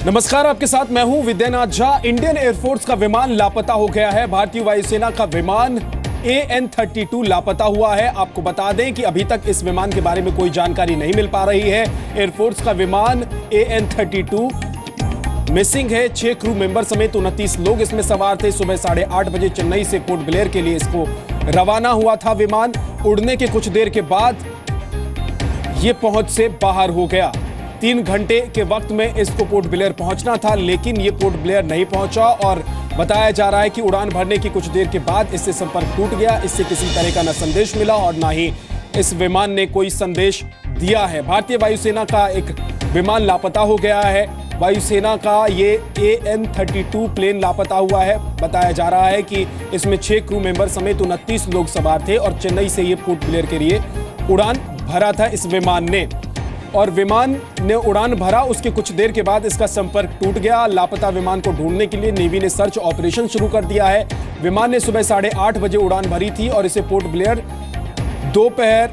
नमस्कार, आपके साथ मैं हूं विद्यानाथ झा। इंडियन एयरफोर्स का विमान लापता हो गया है। भारतीय वायुसेना का विमान AN-32 लापता हुआ है। आपको बता दें कि अभी तक इस विमान के बारे में कोई जानकारी नहीं मिल पा रही है। एयरफोर्स का विमान AN-32 मिसिंग है। 6 क्रू मेंबर समेत 29 लोग इसमें सवार थे। सुबह 8:30 बजे चेन्नई से पोर्ट ब्लेयर के लिए इसको रवाना हुआ था विमान। उड़ने के कुछ देर के बाद ये पहुंच से बाहर हो गया। 3 घंटे के वक्त में इसको पोर्ट ब्लेयर पहुंचना था, लेकिन ये पोर्ट ब्लेयर नहीं पहुंचा और बताया जा रहा है कि उड़ान भरने की कुछ देर के बाद इससे संपर्क टूट गया। इससे किसी तरह का न संदेश मिला और ना ही इस विमान ने कोई संदेश दिया है। भारतीय वायुसेना का एक विमान लापता हो गया है। वायुसेना का ये AN-32 प्लेन लापता हुआ है। बताया जा रहा है कि इसमें 6 क्रू मेंबर समेत 29 लोग सवार थे और चेन्नई से ये पोर्ट ब्लेयर के लिए उड़ान भरा था इस विमान ने। और विमान ने उड़ान भरा, उसके कुछ देर के बाद इसका संपर्क टूट गया। लापता विमान को ढूंढने के लिए नेवी ने सर्च ऑपरेशन शुरू कर दिया है। विमान ने सुबह 8:30 बजे उड़ान भरी थी और इसे पोर्ट ब्लेयर दोपहर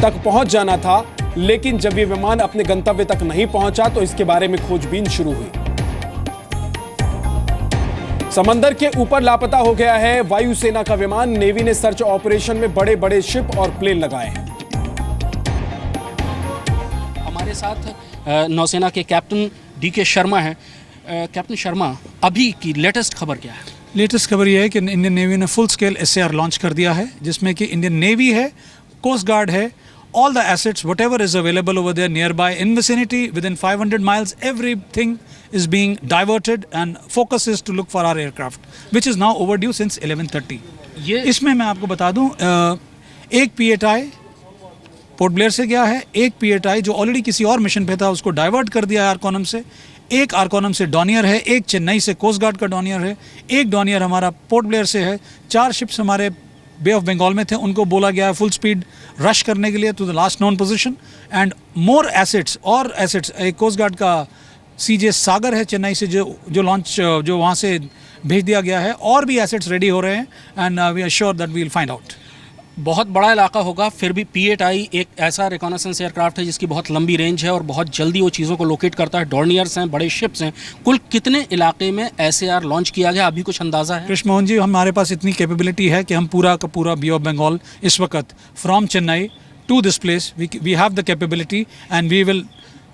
तक पहुंच जाना था, लेकिन जब ये विमान अपने गंतव्य तक नहीं पहुंचा तो इसके बारे में खोजबीन शुरू हुई। समंदर के ऊपर लापता हो गया है वायुसेना का विमान। नेवी ने सर्च ऑपरेशन में बड़े बड़े शिप और प्लेन लगाए हैं। हमारे साथ नौसेना के कैप्टन DK शर्मा हैं। कैप्टन शर्मा, अभी की लेटेस्ट खबर क्या है? लेटेस्ट खबर यह है कि इंडियन नेवी ने फुल स्केल SAR लॉन्च कर दिया है, जिसमें कि इंडियन नेवी है, कोस्ट गार्ड है, all the assets whatever is available over there nearby in vicinity within 500 miles, everything is being diverted and focus is to look for our aircraft which is now overdue since 11:30. ये इसमें मैं आपको बता दूं, एक PATI port Blair से गया है, एक PATI जो ऑलरेडी किसी और मिशन पे था उसको डाइवर्ट कर दिया है आर्कोनम से, एक आर्कोनम से डॉनियर है, एक चेन्नई से कोस्ट गार्ड का डॉनियर है, एक डॉनियर हमारा पोर्ट ब्लेयर से है। 4 शिप्स हमारे बे ऑफ बंगाल में थे, उनको बोला गया है फुल स्पीड रश करने के लिए to the last known position and more assets. और एसेट्स, एक कोस्ट गार्ड का CJ सागर है चेन्नई से जो लॉन्च जो वहाँ से भेज दिया गया है, और भी एसेट्स रेडी हो रहे हैं and we are sure that we will find out. बहुत बड़ा इलाका होगा, फिर भी PATI एक ऐसा रिकॉनेसेंस एयरक्राफ्ट है जिसकी बहुत लंबी रेंज है और बहुत जल्दी वो चीज़ों को लोकेट करता है। डॉर्नियर्स हैं, बड़े शिप्स हैं। कुल कितने इलाके में SAR लॉन्च किया गया, अभी कुछ अंदाज़ा है? कृष्ण मोहन जी, हमारे पास इतनी कैपेबिलिटी है कि हम पूरा का पूरा बे ऑफ बंगाल इस वक्त from Chennai to this place we have the capability and we will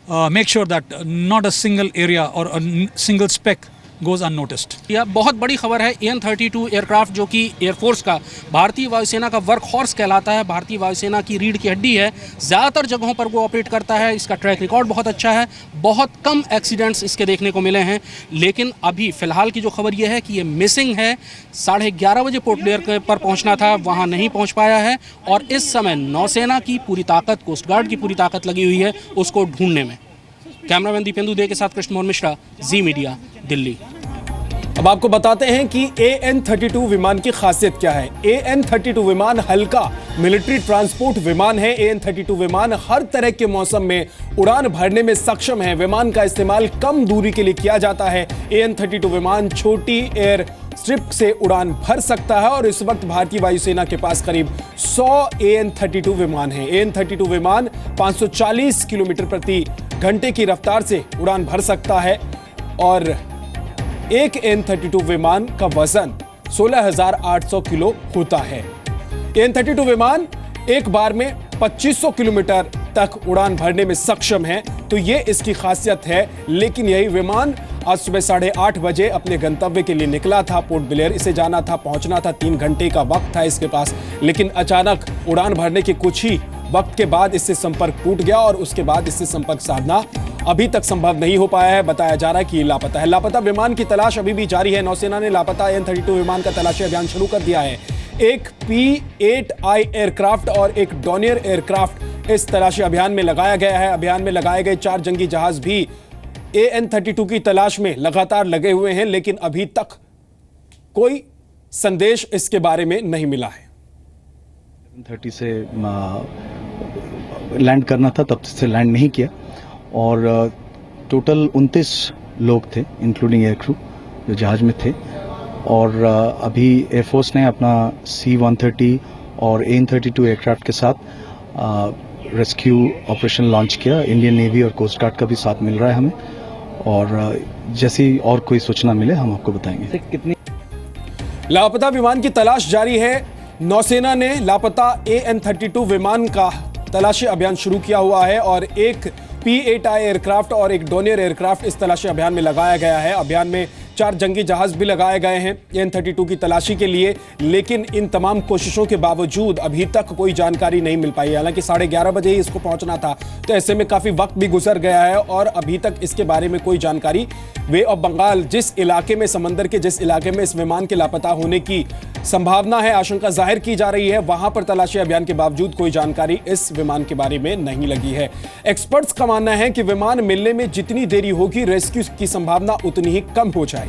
make sure that not a single area और a single speck goes unnoticed. यह बहुत बड़ी खबर है। AN-32 एयरक्राफ्ट जो कि एयरफोर्स का, भारतीय वायुसेना का वर्क हॉर्स कहलाता है, भारतीय वायुसेना की रीढ़ की हड्डी है। ज़्यादातर जगहों पर वो ऑपरेट करता है। इसका ट्रैक रिकॉर्ड बहुत अच्छा है। बहुत कम एक्सीडेंट्स इसके देखने को मिले हैं। लेकिन अभी फ़िलहाल की जो खबर यह है कि ये मिसिंग है। 11:30 बजे पोर्ट ब्लेयर पर पहुँचना था, वहाँ नहीं पहुँच पाया है और इस समय नौसेना की पूरी ताकत, कोस्ट गार्ड की पूरी ताकत लगी हुई है उसको ढूंढने में। कैमरामैन दीपेंदु दे के साथ कृष्ण मोहन मिश्रा, जी मीडिया, दिल्ली। अब आपको बताते हैं कि AN-32 विमान की खासियत क्या है। AN-32 विमान हल्का मिलिट्री ट्रांसपोर्ट विमान है। AN-32 विमान हर तरह के मौसम में उड़ान भरने में सक्षम है। विमान का इस्तेमाल कम दूरी के लिए किया जाता है। AN-32 विमान छोटी एयर स्ट्रिप से उड़ान भर सकता है और इस वक्त भारतीय वायुसेना के पास करीब 100 AN-32 विमान हैं। AN-32 विमान 540 किलोमीटर प्रति घंटे की रफ्तार से उड़ान भर सकता है और एक AN-32 विमान का वजन 16,800 किलो होता है। AN-32 विमान एक बार में 2500 किलोमीटर तक उड़ान भरने में सक्षम है, तो ये इसकी खासियत है। लेकिन यही विमान आज सुबह 8:30 बजे अपने गंतव्य के लिए निकला था पोर्ट ब्लेयर। इसे जाना था, पहुंचना था, 3 घंटे का वक्त था इसके पास, लेकिन अचानक उड़ान भरने के कुछ ही वक्त के बाद इससे संपर्क टूट गया और उसके बाद इससे संपर्क साधना अभी तक संभव नहीं हो पाया है। बताया जा रहा है कि ये लापता है। लापता विमान की तलाश अभी भी जारी है। नौसेना ने लापता AN-32 विमान का तलाशी अभियान शुरू कर दिया है। एक P-8I एयरक्राफ्ट और एक डॉनियर एयरक्राफ्ट इस तलाशी अभियान में लगाया गया है। अभियान में लगाए गए 4 जंगी जहाज भी AN-32 की तलाश में लगातार लगे हुए हैं, लेकिन अभी तक कोई संदेश इसके बारे में नहीं मिला है। 30 से लैंड करना था, तब से लैंड नहीं किया और टोटल 29 लोग थे इंक्लूडिंग एयर क्रू जो जहाज में थे। और अभी एयरफोर्स ने अपना C-130 और AN-32 एयरक्राफ्ट के साथ रेस्क्यू ऑपरेशन लॉन्च किया। इंडियन नेवी और कोस्ट गार्ड का भी साथ मिल रहा है हमें, और जैसी और कोई सूचना मिले हम आपको बताएंगे। कितनी लापता विमान की तलाश जारी है। नौसेना ने लापता AN-32 विमान का तलाशी अभियान शुरू किया हुआ है और एक P-8I एयरक्राफ्ट और एक डोनियर एयरक्राफ्ट इस तलाशी अभियान में लगाया गया है। अभियान में 4 जंगी जहाज भी लगाए गए हैं AN-32 की तलाशी के लिए, लेकिन इन तमाम कोशिशों के बावजूद अभी तक कोई जानकारी नहीं मिल पाई है। हालांकि 11:30 बजे ही इसको पहुंचना था, तो ऐसे में काफी वक्त भी गुजर गया है और अभी तक इसके बारे में कोई जानकारी वे ऑफ बंगाल जिस इलाके में, समंदर के जिस इलाके में इस विमान के लापता होने की संभावना है, आशंका जाहिर की जा रही है, वहां पर तलाशी अभियान के बावजूद कोई जानकारी इस विमान के बारे में नहीं लगी है। एक्सपर्ट्स का मानना है कि विमान मिलने में जितनी देरी होगी, रेस्क्यू की संभावना उतनी ही कम हो जाएगी।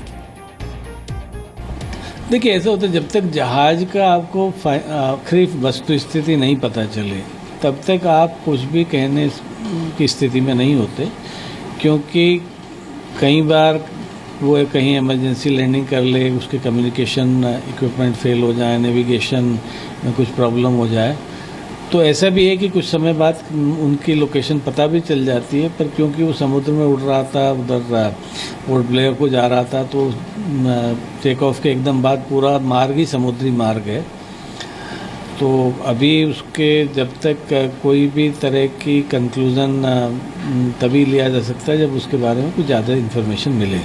देखिए, ऐसा होता है जब तक जहाज का आपको आखिरी वस्तु स्थिति नहीं पता चले तब तक आप कुछ भी कहने की स्थिति में नहीं होते, क्योंकि कई बार वो कहीं इमरजेंसी लैंडिंग कर ले, उसके कम्युनिकेशन इक्विपमेंट फेल हो जाए, नेविगेशन में कुछ प्रॉब्लम हो जाए, तो ऐसा भी है कि कुछ समय बाद उनकी लोकेशन पता भी चल जाती है। पर क्योंकि वो समुद्र में उड़ रहा था, उधर पोर्ट ब्लेयर को जा रहा था, तो टेक ऑफ के एकदम बाद पूरा मार्ग ही समुद्री मार्ग है। तो अभी उसके जब तक कोई भी तरह की कंक्लूज़न तभी लिया जा सकता है जब उसके बारे में कुछ ज़्यादा इन्फॉर्मेशन मिले।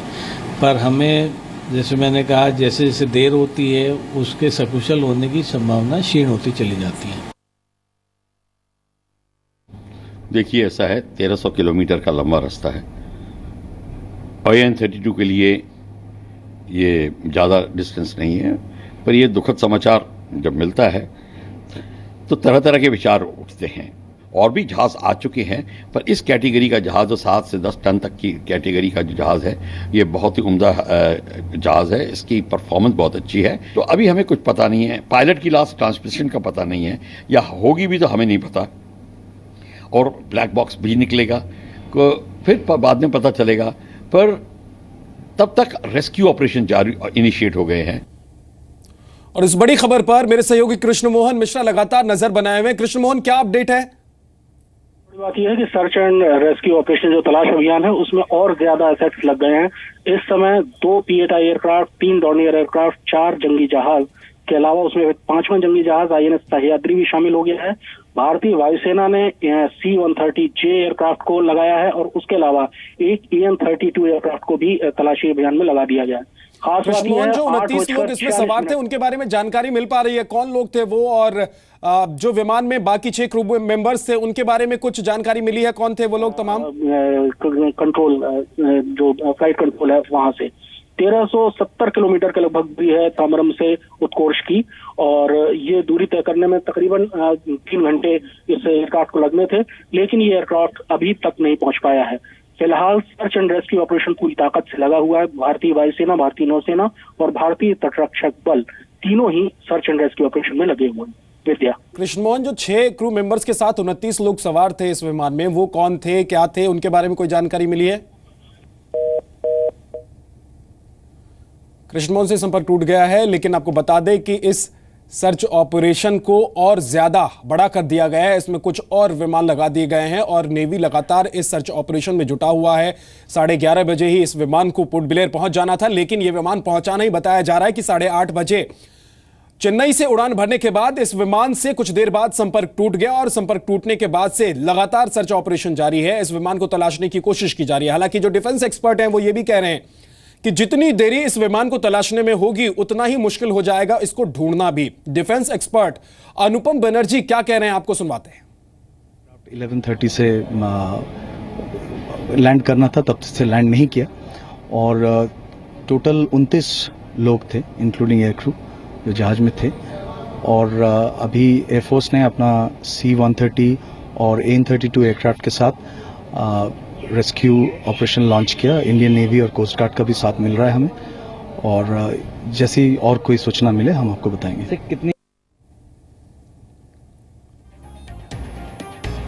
पर हमें, जैसे मैंने कहा, जैसे जैसे देर होती है उसके सकुशल होने की संभावना क्षीण होती चली जाती है। देखिए, ऐसा है, 1300 किलोमीटर का लंबा रास्ता है। AN-32 के लिए ये ज़्यादा डिस्टेंस नहीं है, पर ये दुखद समाचार जब मिलता है तो तरह तरह के विचार उठते हैं। और भी जहाज़ आ चुके हैं, पर इस कैटेगरी का जहाज़ जो 7 से 10 टन तक की कैटेगरी का जो जहाज़ है, ये बहुत ही उम्दा जहाज़ है। इसकी परफॉर्मेंस बहुत अच्छी है। तो अभी हमें कुछ पता नहीं है, पायलट की लास्ट ट्रांसमिशन का पता नहीं है, या होगी भी तो हमें नहीं पता, और ब्लैक बॉक्स भी निकलेगा, को फिर बाद में पता चलेगा। पर तब तक रेस्क्यू ऑपरेशन जारी इनिशिएट हो गए हैं। और इस बड़ी खबर पर मेरे सहयोगी कृष्ण मोहन मिश्रा लगातार नजर बनाए हुए। कृष्ण मोहन, क्या अपडेट है? बड़ी बात यह है कि सर्च एंड रेस्क्यू ऑपरेशन जो तलाश अभियान है उसमें और ज्यादा एसेट्स लग गए हैं। इस समय 2 P-8I एयरक्राफ्ट, 3 डोनियर एयरक्राफ्ट, 4 जंगी जहाज के अलावा उसमें 5वां जंगी जहाज INS सह्याद्री भी शामिल हो गया है। भारतीय वायुसेना ने C-130J एयरक्राफ्ट को लगाया है और उसके अलावा एक AN-32 एयरक्राफ्ट को भी तलाशी अभियान में लगा दिया गया है। खास बात यह है, जो 29 लोग इसमें सवार थे उनके बारे में जानकारी मिल पा रही है? कौन लोग थे वो, और जो विमान में बाकी 6 क्रू मेंबर्स थे उनके बारे में कुछ जानकारी मिली है? कौन थे वो लोग तमाम? कंट्रोल, जो फ्लाइट कंट्रोल है वहां से 1370 किलोमीटर के लगभग दूरी है ताम्रम से उत्कोर्ष की, और ये दूरी तय करने में तकरीबन 3 घंटे इस एयरक्राफ्ट को लगने थे, लेकिन ये एयरक्राफ्ट अभी तक नहीं पहुंच पाया है। फिलहाल सर्च एंड रेस्क्यू ऑपरेशन पूरी ताकत से लगा हुआ है। भारतीय वायुसेना, भारतीय नौसेना और भारतीय तटरक्षक बल तीनों ही सर्च एंड रेस्क्यू ऑपरेशन में लगे हुए हैं। विद्या, कृष्ण मोहन, जो 6 क्रू मेंबर्स के साथ 29 लोग सवार थे इस विमान में, वो कौन थे, क्या थे, उनके बारे में कोई जानकारी मिली है? कृष्ण मोहन से संपर्क टूट गया है, लेकिन आपको बता दें कि इस सर्च ऑपरेशन को और ज्यादा बड़ा कर दिया गया है। इसमें कुछ और विमान लगा दिए गए हैं और नेवी लगातार इस सर्च ऑपरेशन में जुटा हुआ है। 11:30 बजे ही इस विमान को पोर्ट ब्लेयर पहुंच जाना था, लेकिन यह विमान पहुंचा नहीं। बताया जा रहा है कि 8:30 बजे चेन्नई से उड़ान भरने के बाद इस विमान से कुछ देर बाद संपर्क टूट गया और संपर्क टूटने के बाद से लगातार सर्च ऑपरेशन जारी है। इस विमान को तलाशने की कोशिश की जा रही है। हालांकि जो डिफेंस एक्सपर्ट हैं वो ये भी कह रहे हैं कि जितनी देरी इस विमान को तलाशने में होगी उतना ही मुश्किल हो जाएगा इसको ढूंढना भी। डिफेंस एक्सपर्ट अनुपम बनर्जी क्या कह रहे हैं, आपको सुनवाते हैं। 11:30 से लैंड करना था, तब से लैंड नहीं किया, और टोटल 29 लोग थे इंक्लूडिंग एयर क्रू जो जहाज में थे। और अभी एयरफोर्स ने अपना C-130 और AN-32 एयरक्राफ्ट के साथ रेस्क्यू ऑपरेशन लॉन्च किया। इंडियन नेवी और कोस्ट गार्ड का भी साथ मिल रहा है हमें, और जैसी और कोई सूचना मिले हम आपको बताएंगे। कितनी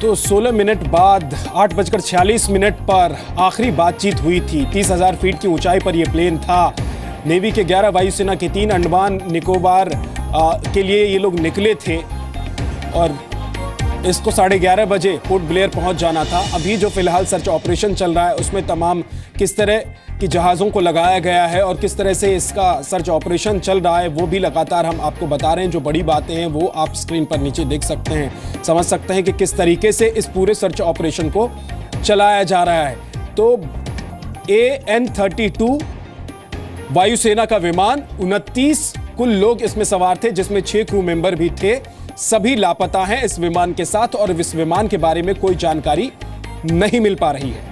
तो 16 मिनट बाद 8:46 पर आखिरी बातचीत हुई थी। 30,000 फीट की ऊंचाई पर यह प्लेन था। नेवी के 11, वायुसेना के 3, अंडमान निकोबार के लिए ये लोग निकले थे, और इसको 11:30 बजे पोर्ट ब्लेयर पहुंच जाना था। अभी जो फिलहाल सर्च ऑपरेशन चल रहा है उसमें तमाम किस तरह की जहाज़ों को लगाया गया है और किस तरह से इसका सर्च ऑपरेशन चल रहा है वो भी लगातार हम आपको बता रहे हैं। जो बड़ी बातें हैं वो आप स्क्रीन पर नीचे देख सकते हैं, समझ सकते हैं कि किस तरीके से इस पूरे सर्च ऑपरेशन को चलाया जा रहा है। तो AN-32 वायुसेना का विमान, 29 कुल लोग इसमें सवार थे जिसमें 6 क्रू मेंबर भी थे। सभी लापता हैं इस विमान के साथ और इस विमान के बारे में कोई जानकारी नहीं मिल पा रही है।